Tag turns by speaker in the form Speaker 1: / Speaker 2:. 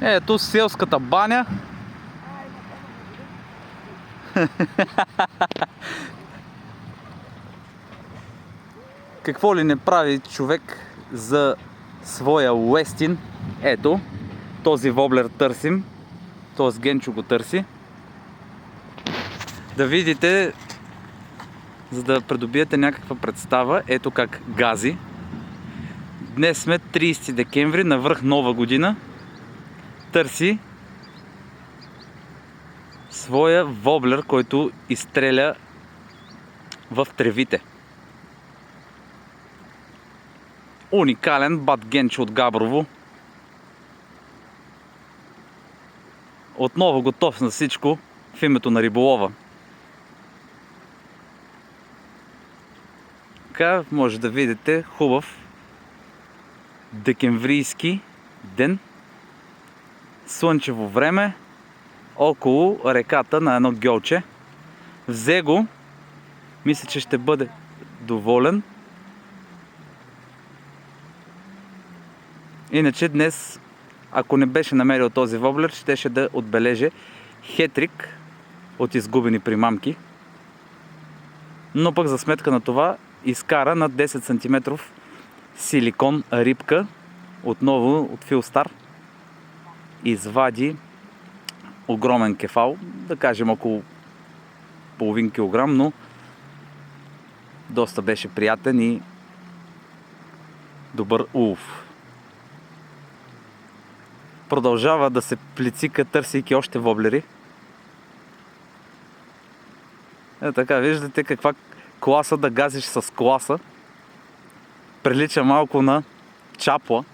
Speaker 1: Ето селската баня. Какво ли не прави човек за своя Уестин? Ето, този воблер търсим. Т.е. Генчо го търси. Да видите, за да придобиете някаква представа, ето как гази. Днес сме 30 декември, навръх Нова година. Търси своя воблер, който изстреля в тревите. Уникален бат Генчо от Габрово. Отново готов на всичко в името на риболова. Така може да видите хубав декемврийски ден. Слънчево време около реката на едно гьолче. Взе го. Мисля, че ще бъде доволен. Иначе днес, ако не беше намерил този воблер, щеше да отбележи хетрик от изгубени примамки. Но пък за сметка на това изкара на 10 см силикон рибка, отново от Филстар. Извади огромен кефал, да кажем около половин килограм, но доста беше приятен и добър улов. Продължава да се плицика, търсейки още воблери. Така, виждате каква класа да газиш с класа. Прилича малко на чапла.